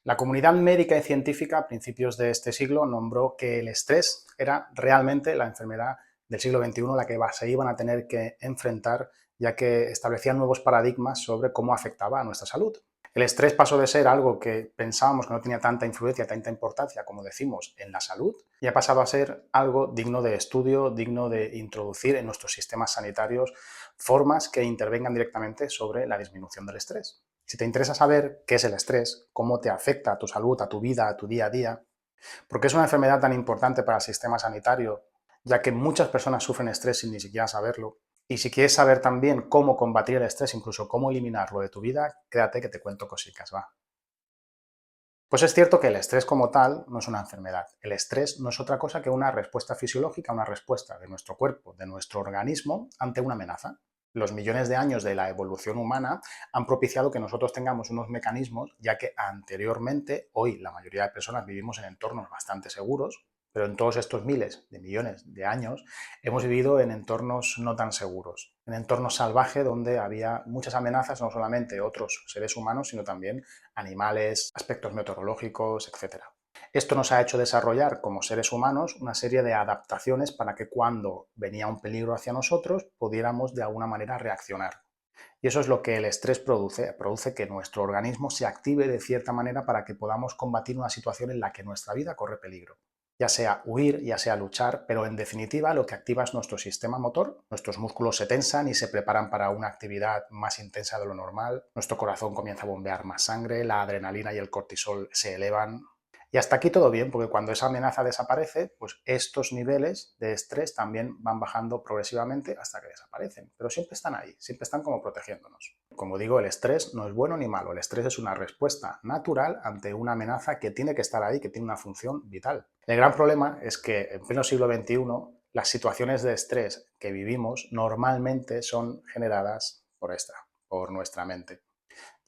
La comunidad médica y científica a principios de este siglo nombró que el estrés era realmente la enfermedad del siglo XXI a la que se iban a tener que enfrentar, ya que establecían nuevos paradigmas sobre cómo afectaba a nuestra salud. El estrés pasó de ser algo que pensábamos que no tenía tanta influencia, tanta importancia, como decimos, en la salud, y ha pasado a ser algo digno de estudio, digno de introducir en nuestros sistemas sanitarios formas que intervengan directamente sobre la disminución del estrés. Si te interesa saber qué es el estrés, cómo te afecta a tu salud, a tu vida, a tu día a día, por qué es una enfermedad tan importante para el sistema sanitario, ya que muchas personas sufren estrés sin ni siquiera saberlo, y si quieres saber también cómo combatir el estrés, incluso cómo eliminarlo de tu vida, quédate que te cuento cositas, va. Pues es cierto que el estrés como tal no es una enfermedad. El estrés no es otra cosa que una respuesta fisiológica, una respuesta de nuestro cuerpo, de nuestro organismo ante una amenaza. Los millones de años de la evolución humana han propiciado que nosotros tengamos unos mecanismos, ya que anteriormente, hoy la mayoría de personas vivimos en entornos bastante seguros, pero en todos estos miles de millones de años hemos vivido en entornos no tan seguros, en entornos salvajes donde había muchas amenazas, no solamente otros seres humanos, sino también animales, aspectos meteorológicos, etcétera. Esto nos ha hecho desarrollar como seres humanos una serie de adaptaciones para que cuando venía un peligro hacia nosotros pudiéramos de alguna manera reaccionar. Y eso es lo que el estrés produce, produce que nuestro organismo se active de cierta manera para que podamos combatir una situación en la que nuestra vida corre peligro. Ya sea huir, ya sea luchar, pero en definitiva lo que activa es nuestro sistema motor, nuestros músculos se tensan y se preparan para una actividad más intensa de lo normal, nuestro corazón comienza a bombear más sangre, la adrenalina y el cortisol se elevan, y hasta aquí todo bien, porque cuando esa amenaza desaparece, pues estos niveles de estrés también van bajando progresivamente hasta que desaparecen. Pero siempre están ahí, siempre están como protegiéndonos. Como digo, el estrés no es bueno ni malo, el estrés es una respuesta natural ante una amenaza que tiene que estar ahí, que tiene una función vital. El gran problema es que en pleno siglo XXI las situaciones de estrés que vivimos normalmente son generadas por nuestra mente,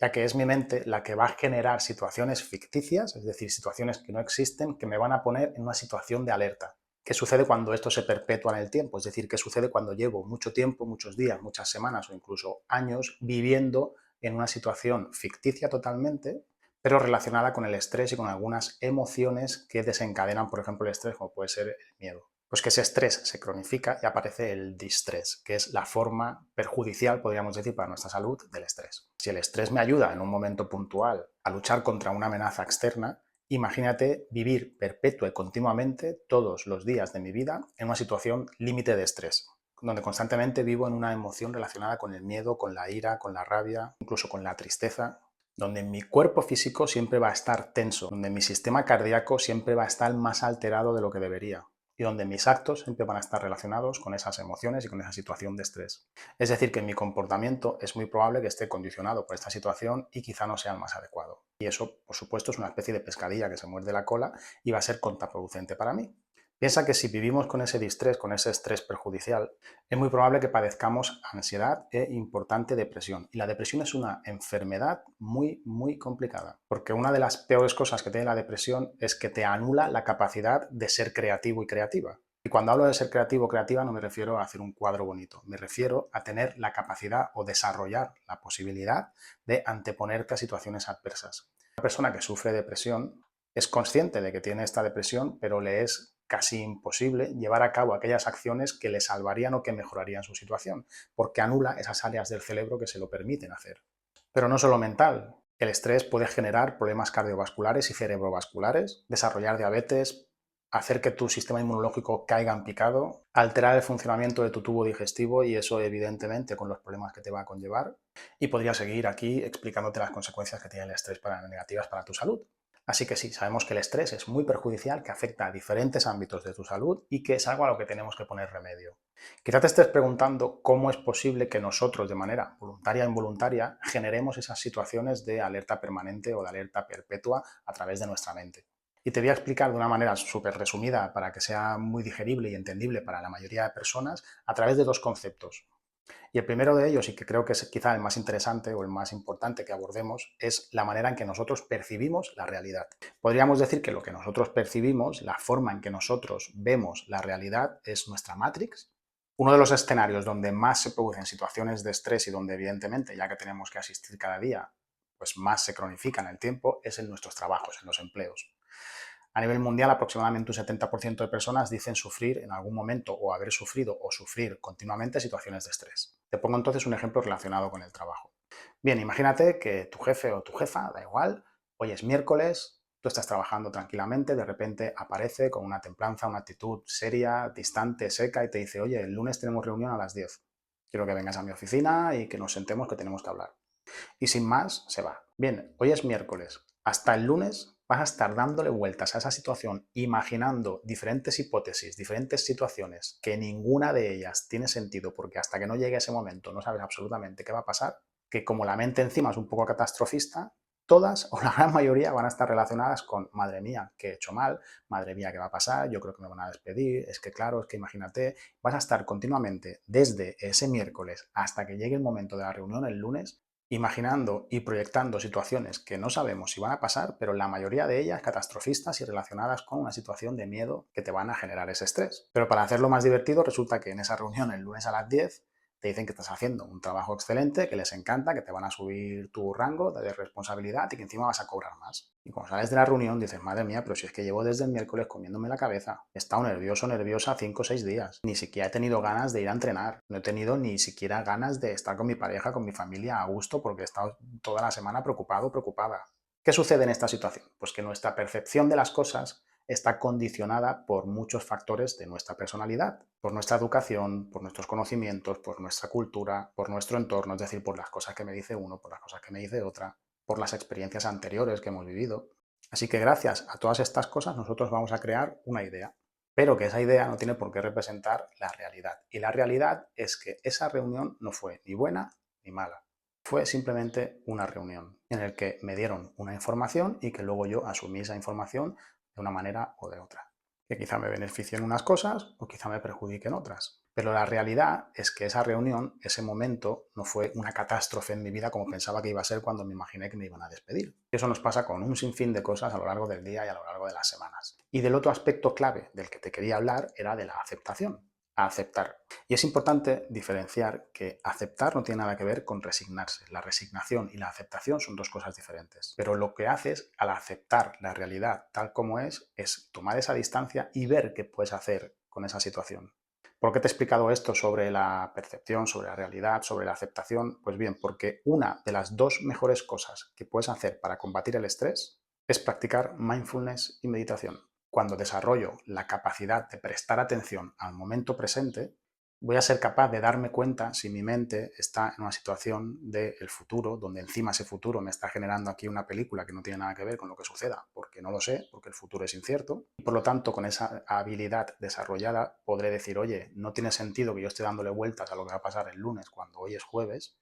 ya que es mi mente la que va a generar situaciones ficticias, es decir, situaciones que no existen, que me van a poner en una situación de alerta. ¿Qué sucede cuando esto se perpetúa en el tiempo? Es decir, ¿qué sucede cuando llevo mucho tiempo, muchos días, muchas semanas o incluso años viviendo en una situación ficticia totalmente, pero relacionada con el estrés y con algunas emociones que desencadenan, por ejemplo, el estrés, como puede ser el miedo? Pues que ese estrés se cronifica y aparece el distrés, que es la forma perjudicial, podríamos decir, para nuestra salud del estrés. Si el estrés me ayuda en un momento puntual a luchar contra una amenaza externa, imagínate vivir perpetua y continuamente todos los días de mi vida en una situación límite de estrés, donde constantemente vivo en una emoción relacionada con el miedo, con la ira, con la rabia, incluso con la tristeza, donde mi cuerpo físico siempre va a estar tenso, donde mi sistema cardíaco siempre va a estar más alterado de lo que debería, y donde mis actos siempre van a estar relacionados con esas emociones y con esa situación de estrés. Es decir, que mi comportamiento es muy probable que esté condicionado por esta situación y quizá no sea el más adecuado. Y eso, por supuesto, es una especie de pescadilla que se muerde la cola y va a ser contraproducente para mí. Piensa que si vivimos con ese distrés, con ese estrés perjudicial, es muy probable que padezcamos ansiedad e importante depresión. Y la depresión es una enfermedad muy, muy complicada, porque una de las peores cosas que tiene la depresión es que te anula la capacidad de ser creativo y creativa. Y cuando hablo de ser creativo o creativa no me refiero a hacer un cuadro bonito, me refiero a tener la capacidad o desarrollar la posibilidad de anteponerte a situaciones adversas. Una persona que sufre depresión es consciente de que tiene esta depresión, pero le es casi imposible llevar a cabo aquellas acciones que le salvarían o que mejorarían su situación, porque anula esas áreas del cerebro que se lo permiten hacer. Pero no solo mental. El estrés puede generar problemas cardiovasculares y cerebrovasculares, desarrollar diabetes, hacer que tu sistema inmunológico caiga en picado, alterar el funcionamiento de tu tubo digestivo y eso evidentemente con los problemas que te va a conllevar. Y podría seguir aquí explicándote las consecuencias que tiene el estrés negativas para tu salud. Así que sí, sabemos que el estrés es muy perjudicial, que afecta a diferentes ámbitos de tu salud y que es algo a lo que tenemos que poner remedio. Quizá te estés preguntando cómo es posible que nosotros, de manera voluntaria o involuntaria, generemos esas situaciones de alerta permanente o de alerta perpetua a través de nuestra mente. Y te voy a explicar de una manera súper resumida para que sea muy digerible y entendible para la mayoría de personas a través de dos conceptos. Y el primero de ellos, y que creo que es quizá el más interesante o el más importante que abordemos, es la manera en que nosotros percibimos la realidad. Podríamos decir que lo que nosotros percibimos, la forma en que nosotros vemos la realidad, es nuestra Matrix. Uno de los escenarios donde más se producen situaciones de estrés y donde evidentemente, ya que tenemos que asistir cada día, pues más se cronifica en el tiempo es en nuestros trabajos, en los empleos. A nivel mundial, aproximadamente un 70% de personas dicen sufrir en algún momento o haber sufrido o sufrir continuamente situaciones de estrés. Te pongo entonces un ejemplo relacionado con el trabajo. Bien, imagínate que tu jefe o tu jefa, da igual, hoy es miércoles, tú estás trabajando tranquilamente, de repente aparece con una templanza, una actitud seria, distante, seca y te dice, oye, el lunes tenemos reunión a las 10. Quiero que vengas a mi oficina y que nos sentemos que tenemos que hablar. Y sin más, se va. Bien, hoy es miércoles. Hasta el lunes vas a estar dándole vueltas a esa situación, imaginando diferentes hipótesis, diferentes situaciones, que ninguna de ellas tiene sentido, porque hasta que no llegue ese momento no sabes absolutamente qué va a pasar, que como la mente encima es un poco catastrofista, todas o la gran mayoría van a estar relacionadas con, madre mía, que he hecho mal, madre mía, ¿qué va a pasar? Yo creo que me van a despedir, es que claro, es que imagínate, vas a estar continuamente desde ese miércoles hasta que llegue el momento de la reunión el lunes, imaginando y proyectando situaciones que no sabemos si van a pasar, pero la mayoría de ellas catastrofistas y relacionadas con una situación de miedo que te van a generar ese estrés. Pero para hacerlo más divertido, resulta que en esa reunión el lunes a las 10 te dicen que estás haciendo un trabajo excelente, que les encanta, que te van a subir tu rango de responsabilidad y que encima vas a cobrar más. Y cuando sales de la reunión dices, madre mía, pero si es que llevo desde el miércoles comiéndome la cabeza. He estado nervioso, nerviosa 5 o 6 días. Ni siquiera he tenido ganas de ir a entrenar. No he tenido ni siquiera ganas de estar con mi pareja, con mi familia a gusto, porque he estado toda la semana preocupado, preocupada. ¿Qué sucede en esta situación? Pues que nuestra percepción de las cosas está condicionada por muchos factores de nuestra personalidad, por nuestra educación, por nuestros conocimientos, por nuestra cultura, por nuestro entorno, es decir, por las cosas que me dice uno, por las cosas que me dice otra, por las experiencias anteriores que hemos vivido. Así que gracias a todas estas cosas nosotros vamos a crear una idea, pero que esa idea no tiene por qué representar la realidad. Y la realidad es que esa reunión no fue ni buena ni mala. Fue simplemente una reunión en la que me dieron una información y que luego yo asumí esa información de una manera o de otra. Que quizá me beneficie en unas cosas o quizá me perjudique en otras. Pero la realidad es que esa reunión, ese momento, no fue una catástrofe en mi vida como pensaba que iba a ser cuando me imaginé que me iban a despedir. Eso nos pasa con un sinfín de cosas a lo largo del día y a lo largo de las semanas. Y del otro aspecto clave del que te quería hablar era de la aceptación. A aceptar. Y es importante diferenciar que aceptar no tiene nada que ver con resignarse. La resignación y la aceptación son dos cosas diferentes. Pero lo que haces al aceptar la realidad tal como es tomar esa distancia y ver qué puedes hacer con esa situación. ¿Por qué te he explicado esto sobre la percepción, sobre la realidad, sobre la aceptación? Pues bien, porque una de las dos mejores cosas que puedes hacer para combatir el estrés es practicar mindfulness y meditación. Cuando desarrollo la capacidad de prestar atención al momento presente, voy a ser capaz de darme cuenta si mi mente está en una situación del futuro, donde encima ese futuro me está generando aquí una película que no tiene nada que ver con lo que suceda, porque no lo sé, porque el futuro es incierto. Y por lo tanto, con esa habilidad desarrollada, podré decir, oye, no tiene sentido que yo esté dándole vueltas a lo que va a pasar el lunes cuando hoy es jueves,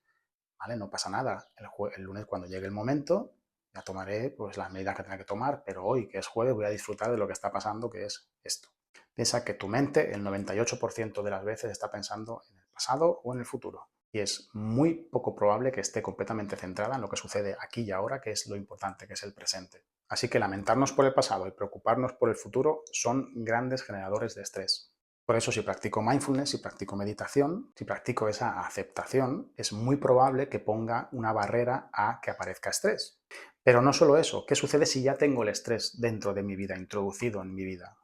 ¿vale? No pasa nada. El lunes cuando llegue el momento, ya tomaré pues, las medidas que tenga que tomar, pero hoy, que es jueves, voy a disfrutar de lo que está pasando, que es esto. Piensa que tu mente, el 98% de las veces, está pensando en el pasado o en el futuro. Y es muy poco probable que esté completamente centrada en lo que sucede aquí y ahora, que es lo importante, que es el presente. Así que lamentarnos por el pasado y preocuparnos por el futuro son grandes generadores de estrés. Por eso, si practico mindfulness, si practico meditación, si practico esa aceptación, es muy probable que ponga una barrera a que aparezca estrés. Pero no solo eso, ¿qué sucede si ya tengo el estrés dentro de mi vida, introducido en mi vida?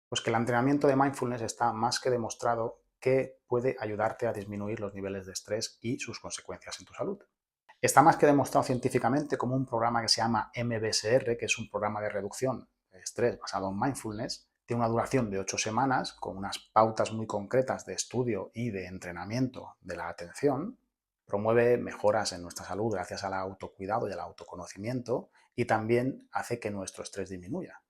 Pues que el entrenamiento de mindfulness está más que demostrado que puede ayudarte a disminuir los niveles de estrés y sus consecuencias en tu salud. Está más que demostrado científicamente como un programa que se llama MBSR, que es un programa de reducción de estrés basado en mindfulness, tiene una duración de 8 semanas con unas pautas muy concretas de estudio y de entrenamiento de la atención, promueve mejoras en nuestra salud gracias al autocuidado y al autoconocimiento y también hace que nuestro estrés disminuya.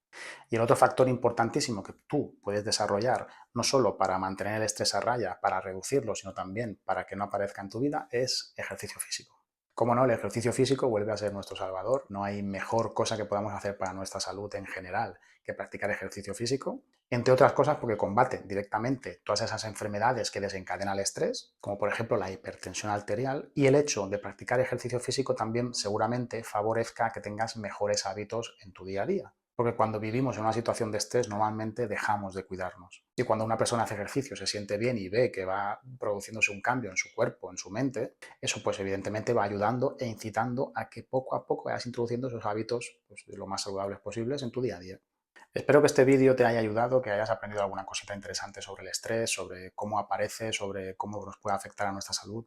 Y el otro factor importantísimo que tú puedes desarrollar, no solo para mantener el estrés a raya, para reducirlo, sino también para que no aparezca en tu vida, es ejercicio físico. Como no, el ejercicio físico vuelve a ser nuestro salvador. No hay mejor cosa que podamos hacer para nuestra salud en general que practicar ejercicio físico, entre otras cosas porque combate directamente todas esas enfermedades que desencadenan el estrés, como por ejemplo la hipertensión arterial, y el hecho de practicar ejercicio físico también seguramente favorezca que tengas mejores hábitos en tu día a día. Porque cuando vivimos en una situación de estrés normalmente dejamos de cuidarnos. Y cuando una persona hace ejercicio, se siente bien y ve que va produciéndose un cambio en su cuerpo, en su mente, eso pues evidentemente va ayudando e incitando a que poco a poco vayas introduciendo esos hábitos pues, lo más saludables posibles en tu día a día. Espero que este vídeo te haya ayudado, que hayas aprendido alguna cosita interesante sobre el estrés, sobre cómo aparece, sobre cómo nos puede afectar a nuestra salud.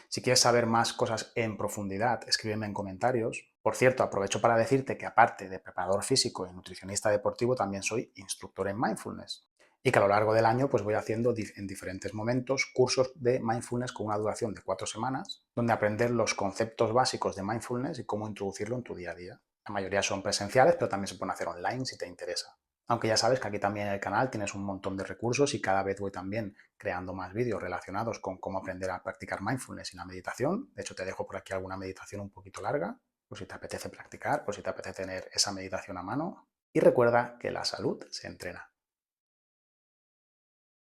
Si quieres saber más cosas en profundidad, escríbeme en comentarios. Por cierto, aprovecho para decirte que aparte de preparador físico y nutricionista deportivo, también soy instructor en mindfulness. Y que a lo largo del año pues voy haciendo en diferentes momentos cursos de mindfulness con una duración de 4 semanas, donde aprender los conceptos básicos de mindfulness y cómo introducirlo en tu día a día. La mayoría son presenciales, pero también se pueden hacer online si te interesa. Aunque ya sabes que aquí también en el canal tienes un montón de recursos y cada vez voy también creando más vídeos relacionados con cómo aprender a practicar mindfulness y la meditación. De hecho, te dejo por aquí alguna meditación un poquito larga, por si te apetece practicar, por si te apetece tener esa meditación a mano. Y recuerda que la salud se entrena.